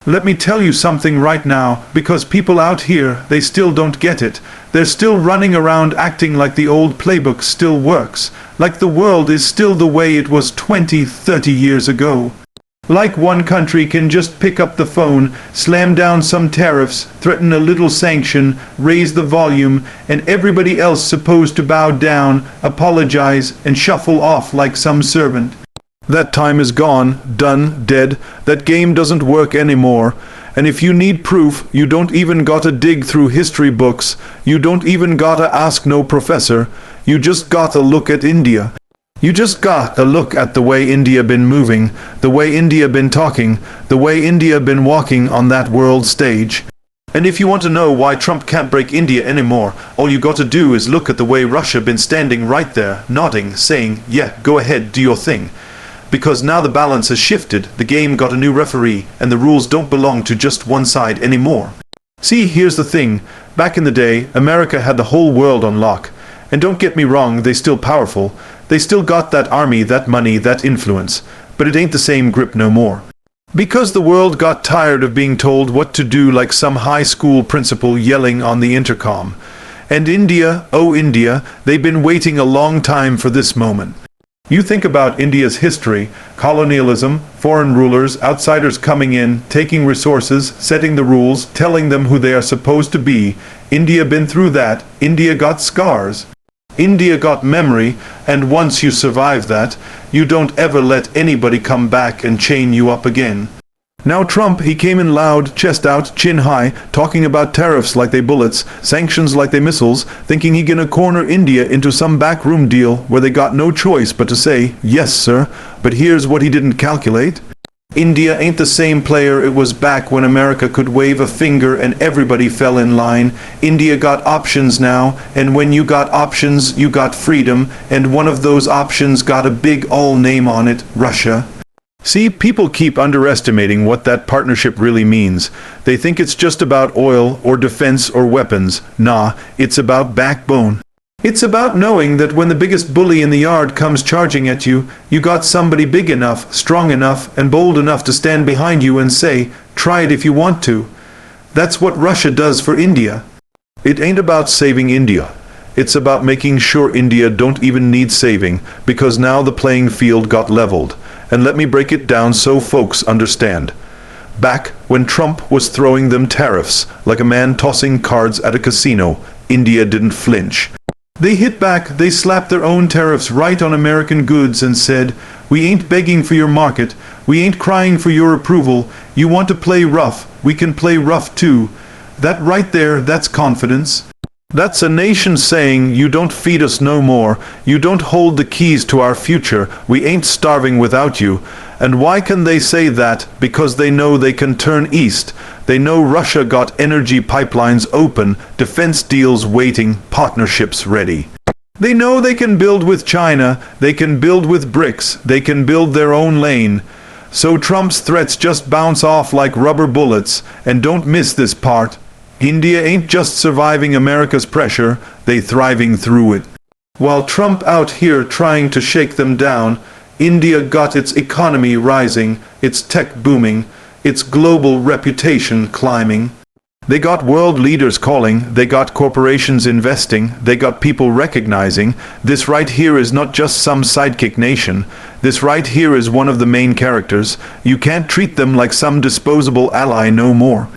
Let me tell you something right now, because people out here, they still don't get it. They're still running around acting like the old playbook still works, like the world is still the way it was 20, 30 years ago. Like one country can just pick up the phone, slam down some tariffs, threaten a little sanction, raise the volume, and everybody else supposed to bow down, apologize, and shuffle off like some servant. That time is gone, done, dead. That game doesn't work anymore. And if you need proof, you don't even gotta dig through history books. You don't even gotta ask no professor. You just gotta look at India. You just gotta look at the way India been moving, the way India been talking, the way India been walking on that world stage. And if you want to know why Trump can't break India anymore, all you gotta do is look at the way Russia been standing right there, nodding, saying, yeah, go ahead, do your thing. Because now the balance has shifted, the game got a new referee, and the rules don't belong to just one side anymore. See, here's the thing. Back in the day, America had the whole world on lock. And don't get me wrong, they still powerful. They still got that army, that money, that influence. But it ain't the same grip no more. Because the world got tired of being told what to do like some high school principal yelling on the intercom. And India, oh India, they've been waiting a long time for this moment. You think about India's history, colonialism, foreign rulers, outsiders coming in, taking resources, setting the rules, telling them who they are supposed to be. India been through that. India got scars. India got memory, and once you survive that, you don't ever let anybody come back and chain you up again. Now Trump, he came in loud, chest out, chin high, talking about tariffs like they bullets, sanctions like they missiles, thinking he gonna corner India into some backroom deal where they got no choice but to say, yes sir, but here's what he didn't calculate. India ain't the same player it was back when America could wave a finger and everybody fell in line. India got options now, and when you got options, you got freedom, and one of those options got a big all name on it, Russia. See, people keep underestimating what that partnership really means. They think it's just about oil or defense or weapons. Nah, it's about backbone. It's about knowing that when the biggest bully in the yard comes charging at you, you got somebody big enough, strong enough, and bold enough to stand behind you and say, try it if you want to. That's what Russia does for India. It ain't about saving India. It's about making sure India don't even need saving, because now the playing field got leveled. And let me break it down so folks understand. Back when Trump was throwing them tariffs, like a man tossing cards at a casino, India didn't flinch. They hit back, they slapped their own tariffs right on American goods and said, we ain't begging for your market, we ain't crying for your approval, you want to play rough, we can play rough too. That right there, that's confidence. That's a nation saying, you don't feed us no more, you don't hold the keys to our future, we ain't starving without you. And why can they say that? Because they know they can turn east. They know Russia got energy pipelines open, defense deals waiting, partnerships ready. They know they can build with China, they can build with BRICS, they can build their own lane. So Trump's threats just bounce off like rubber bullets, and don't miss this part. India ain't just surviving America's pressure, they thriving through it. While Trump out here trying to shake them down, India got its economy rising, its tech booming, its global reputation climbing. They got world leaders calling, they got corporations investing, they got people recognizing, this right here is not just some sidekick nation, this right here is one of the main characters. You can't treat them like some disposable ally no more.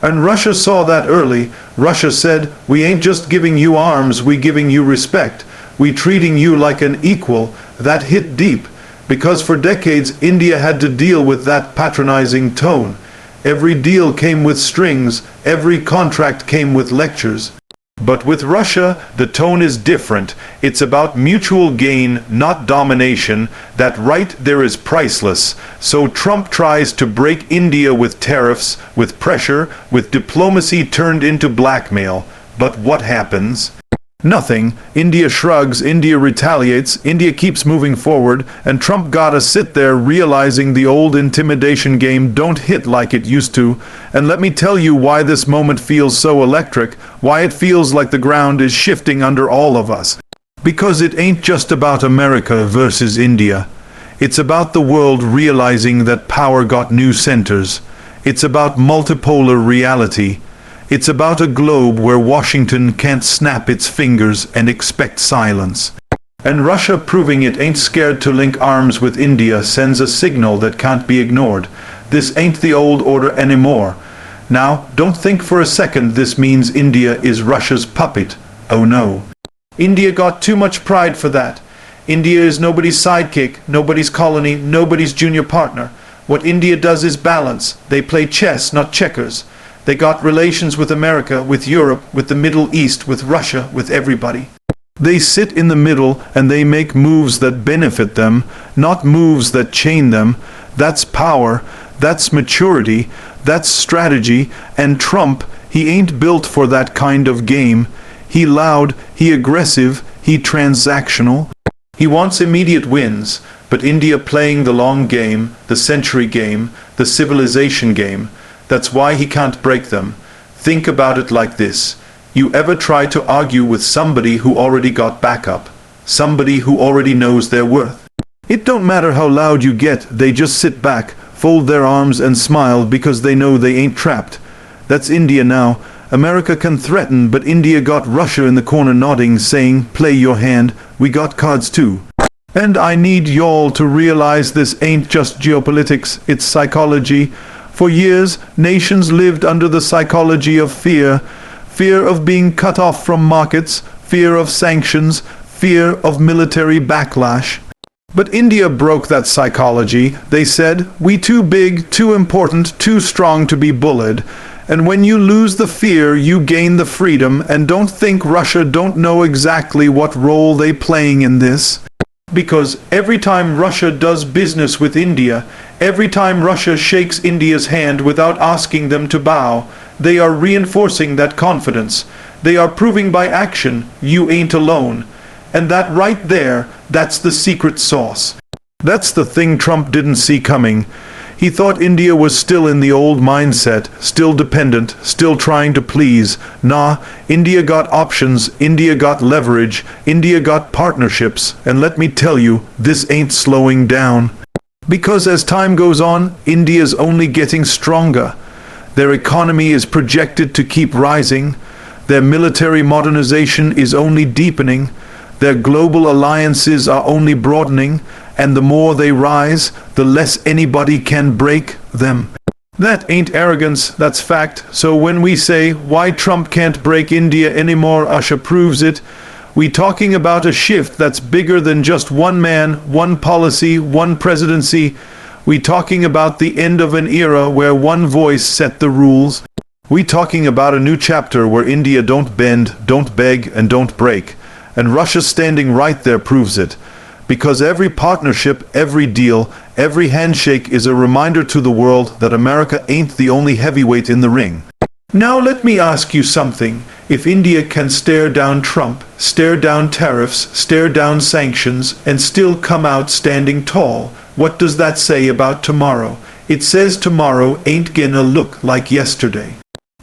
And Russia saw that early. Russia said, we ain't just giving you arms, we giving you respect. We treating you like an equal. That hit deep. Because for decades, India had to deal with that patronizing tone. Every deal came with strings, every contract came with lectures. But with Russia, the tone is different. It's about mutual gain, not domination. That right there is priceless. So Trump tries to break India with tariffs, with pressure, with diplomacy turned into blackmail. But what happens? Nothing. India shrugs, India retaliates, India keeps moving forward, and Trump gotta sit there realizing the old intimidation game don't hit like it used to. And let me tell you why this moment feels so electric, why it feels like the ground is shifting under all of us. Because it ain't just about America versus India. It's about the world realizing that power got new centers. It's about multipolar reality. It's about a globe where Washington can't snap its fingers and expect silence. And Russia, proving it ain't scared to link arms with India, sends a signal that can't be ignored. This ain't the old order anymore. Now, don't think for a second this means India is Russia's puppet. Oh no. India got too much pride for that. India is nobody's sidekick, nobody's colony, nobody's junior partner. What India does is balance. They play chess, not checkers. They got relations with America, with Europe, with the Middle East, with Russia, with everybody. They sit in the middle and they make moves that benefit them, not moves that chain them. That's power, that's maturity, that's strategy, and Trump, he ain't built for that kind of game. He loud, he aggressive, he transactional. He wants immediate wins, but India playing the long game, the century game, the civilization game. That's why he can't break them. Think about it like this. You ever try to argue with somebody who already got backup? Somebody who already knows their worth? It don't matter how loud you get, they just sit back, fold their arms and smile because they know they ain't trapped. That's India now. America can threaten, but India got Russia in the corner nodding, saying, play your hand, we got cards too. And I need y'all to realize this ain't just geopolitics, it's psychology. For years, nations lived under the psychology of fear. Fear of being cut off from markets, fear of sanctions, fear of military backlash. But India broke that psychology. They said, we too big, too important, too strong to be bullied. And when you lose the fear, you gain the freedom, and don't think Russia don't know exactly what role they playing in this. Because every time Russia does business with India, every time Russia shakes India's hand without asking them to bow, they are reinforcing that confidence. They are proving by action, you ain't alone. And that right there, that's the secret sauce. That's the thing Trump didn't see coming. He thought India was still in the old mindset, still dependent, still trying to please. Nah, India got options, India got leverage, India got partnerships, and let me tell you, this ain't slowing down. Because as time goes on, India's only getting stronger. Their economy is projected to keep rising. Their military modernization is only deepening. Their global alliances are only broadening, and the more they rise, the less anybody can break them. That ain't arrogance, that's fact. So when we say, why Trump can't break India anymore, Usher proves it. We talking about a shift that's bigger than just one man, one policy, one presidency. We talking about the end of an era where one voice set the rules. We talking about a new chapter where India don't bend, don't beg, and don't break. And Russia standing right there proves it. Because every partnership, every deal, every handshake is a reminder to the world that America ain't the only heavyweight in the ring. Now let me ask you something. If India can stare down Trump, stare down tariffs, stare down sanctions, and still come out standing tall, what does that say about tomorrow? It says tomorrow ain't gonna look like yesterday.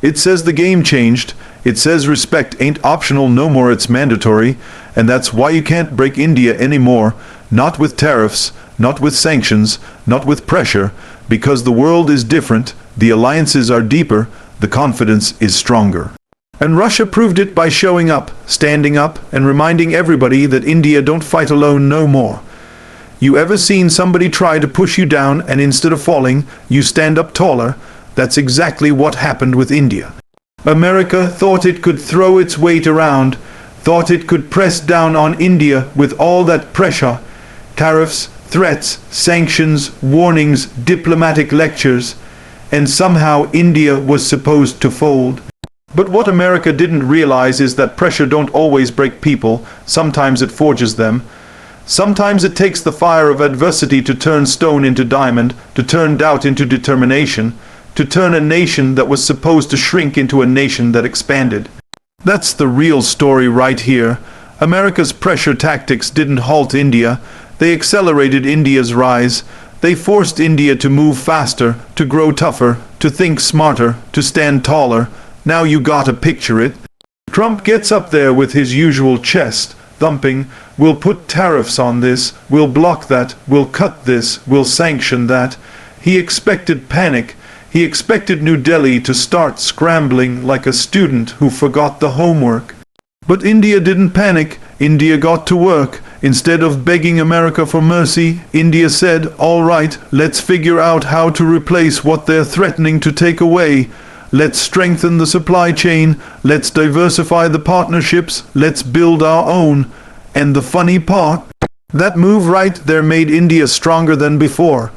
It says the game changed. It says respect ain't optional no more, it's mandatory. And that's why you can't break India anymore. Not with tariffs, not with sanctions, not with pressure. Because the world is different, the alliances are deeper, the confidence is stronger. And Russia proved it by showing up, standing up, and reminding everybody that India don't fight alone no more. You ever seen somebody try to push you down and instead of falling, you stand up taller? That's exactly what happened with India. America thought it could throw its weight around, thought it could press down on India with all that pressure, tariffs, threats, sanctions, warnings, diplomatic lectures, and somehow India was supposed to fold. But what America didn't realize is that pressure don't always break people, sometimes it forges them. Sometimes it takes the fire of adversity to turn stone into diamond, to turn doubt into determination, to turn a nation that was supposed to shrink into a nation that expanded. That's the real story right here. America's pressure tactics didn't halt India. They accelerated India's rise. They forced India to move faster, to grow tougher, to think smarter, to stand taller. Now you gotta picture it. Trump gets up there with his usual chest thumping, we'll put tariffs on this, we'll block that, we'll cut this, we'll sanction that. He expected panic. He expected New Delhi to start scrambling like a student who forgot the homework. But India didn't panic. India got to work. Instead of begging America for mercy, India said, "All right, let's figure out how to replace what they're threatening to take away. Let's strengthen the supply chain. Let's diversify the partnerships. Let's build our own." And the funny part, that move right there made India stronger than before.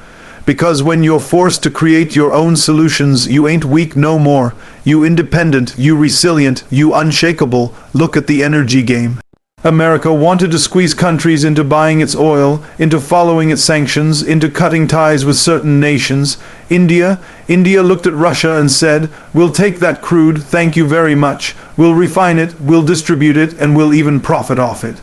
Because when you're forced to create your own solutions, you ain't weak no more. You independent, you resilient, you unshakable. Look at the energy game. America wanted to squeeze countries into buying its oil, into following its sanctions, into cutting ties with certain nations. India looked at Russia and said, "We'll take that crude, thank you very much. We'll refine it, we'll distribute it, and we'll even profit off it."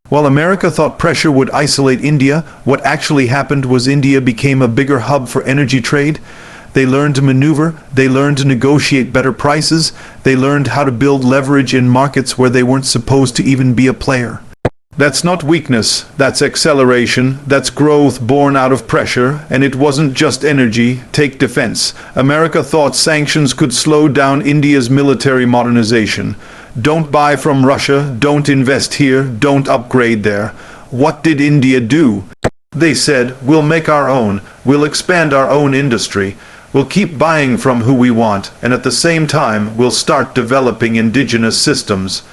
While America thought pressure would isolate India, what actually happened was India became a bigger hub for energy trade. They learned to maneuver, they learned to negotiate better prices, they learned how to build leverage in markets where they weren't supposed to even be a player. That's not weakness, that's acceleration, that's growth born out of pressure, and it wasn't just energy. Take defense. America thought sanctions could slow down India's military modernization. Don't buy from Russia, don't invest here, don't upgrade there. What did India do? They said, "We'll make our own, we'll expand our own industry. We'll keep buying from who we want, and at the same time, we'll start developing indigenous systems."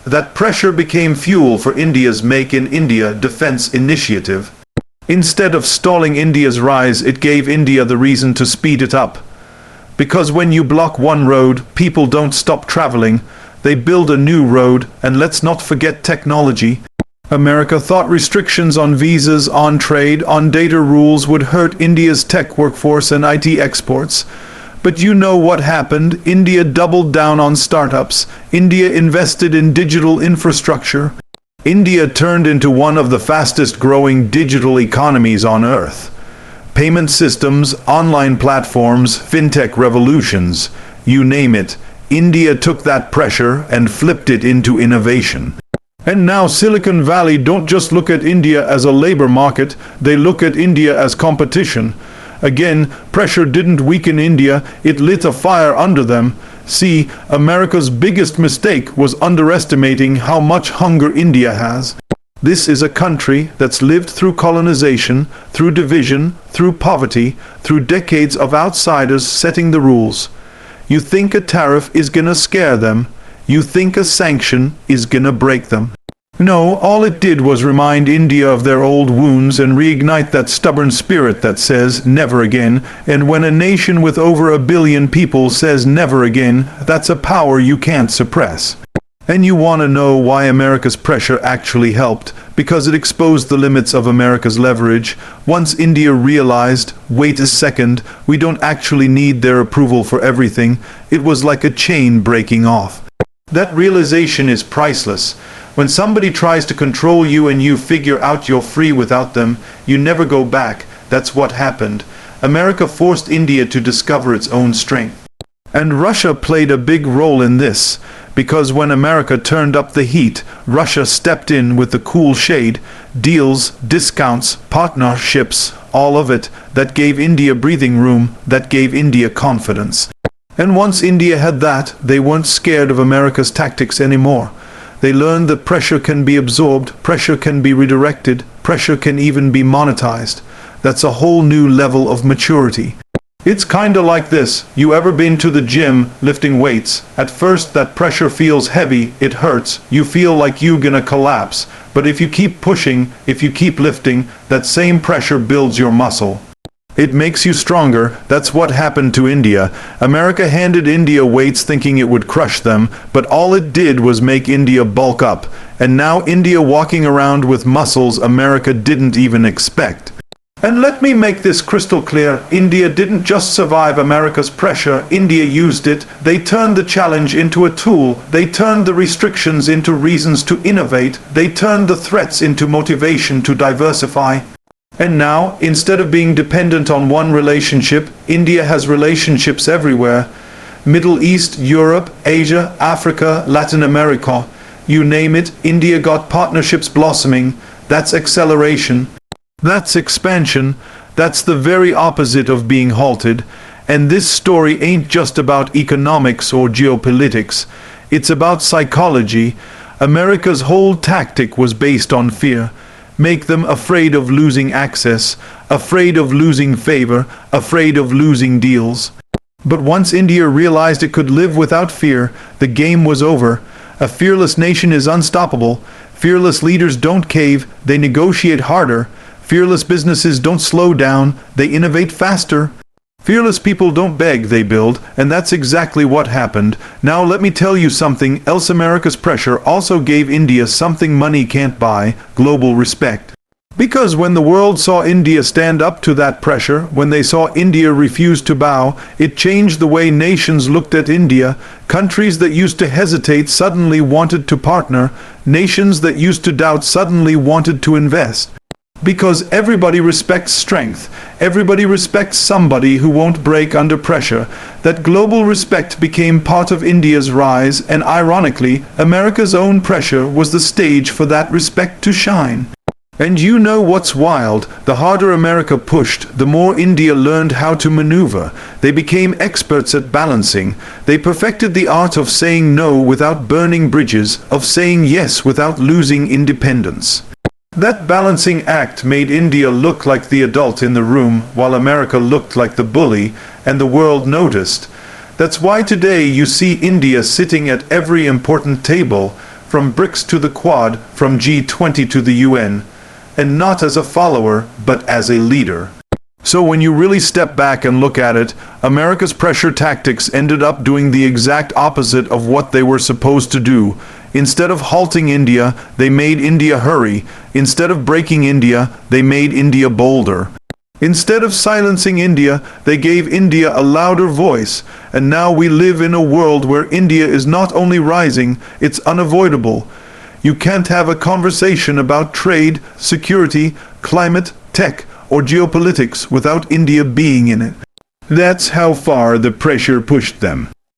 That pressure became fuel for India's Make in India defense initiative. Instead of stalling India's rise, it gave India the reason to speed it up. Because when you block one road, people don't stop traveling. They build a new road, and let's not forget technology. America thought restrictions on visas, on trade, on data rules would hurt India's tech workforce and IT exports. But you know what happened. India doubled down on startups. India invested in digital infrastructure. India turned into one of the fastest growing digital economies on earth. Payment systems, online platforms, fintech revolutions, you name it. India took that pressure and flipped it into innovation. And now Silicon Valley don't just look at India as a labor market, they look at India as competition. Again, pressure didn't weaken India, it lit a fire under them. See, America's biggest mistake was underestimating how much hunger India has. This is a country that's lived through colonization, through division, through poverty, through decades of outsiders setting the rules. You think a tariff is gonna scare them? You think a sanction is gonna break them? No, all it did was remind India of their old wounds and reignite that stubborn spirit that says never again. And when a nation with over 1 billion people says never again, that's a power you can't suppress. And you want to know why America's pressure actually helped? Because it exposed the limits of America's leverage. Once India realized, wait a second, we don't actually need their approval for everything, it was like a chain breaking off. That realization is priceless. When somebody tries to control you and you figure out you're free without them, you never go back. That's what happened. America forced India to discover its own strength. And Russia played a big role in this, because when America turned up the heat, Russia stepped in with the cool shade, deals, discounts, partnerships, all of it, that gave India breathing room, that gave India confidence. And once India had that, they weren't scared of America's tactics anymore. They learned that pressure can be absorbed, pressure can be redirected, pressure can even be monetized. That's a whole new level of maturity. It's kinda like this. You ever been to the gym lifting weights? At first that pressure feels heavy, it hurts, you feel like you're gonna collapse. But if you keep pushing, if you keep lifting, that same pressure builds your muscle. It makes you stronger. That's what happened to India. America handed India weights thinking it would crush them, but all it did was make India bulk up. And now India walking around with muscles America didn't even expect. And let me make this crystal clear, India didn't just survive America's pressure, India used it. They turned the challenge into a tool, they turned the restrictions into reasons to innovate, they turned the threats into motivation to diversify. And now, instead of being dependent on one relationship, India has relationships everywhere. Middle East, Europe, Asia, Africa, Latin America, you name it, India got partnerships blossoming. That's acceleration. That's expansion. That's the very opposite of being halted. And this story ain't just about economics or geopolitics. It's about psychology. America's whole tactic was based on fear. Make them afraid of losing access, afraid of losing favor, afraid of losing deals. But once India realized it could live without fear, the game was over. A fearless nation is unstoppable. Fearless leaders don't cave, they negotiate harder. Fearless businesses don't slow down, they innovate faster. Fearless people don't beg, they build, and that's exactly what happened. Now let me tell you something else. America's pressure also gave India something money can't buy: global respect. Because when the world saw India stand up to that pressure, when they saw India refuse to bow, it changed the way nations looked at India. Countries that used to hesitate suddenly wanted to partner. Nations that used to doubt suddenly wanted to invest. Because everybody respects strength. Everybody respects somebody who won't break under pressure. That global respect became part of India's rise, and ironically, America's own pressure was the stage for that respect to shine. And you know what's wild? The harder America pushed, the more India learned how to maneuver. They became experts at balancing. They perfected the art of saying no without burning bridges, of saying yes without losing independence. That balancing act made India look like the adult in the room, while America looked like the bully, and the world noticed. That's why today you see India sitting at every important table, from BRICS to the Quad, from G20 to the UN, and not as a follower, but as a leader. So when you really step back and look at it, America's pressure tactics ended up doing the exact opposite of what they were supposed to do. Instead of halting India, they made India hurry. Instead of breaking India, they made India bolder. Instead of silencing India, they gave India a louder voice. And now we live in a world where India is not only rising, it's unavoidable. You can't have a conversation about trade, security, climate, tech, or geopolitics without India being in it. That's how far the pressure pushed them.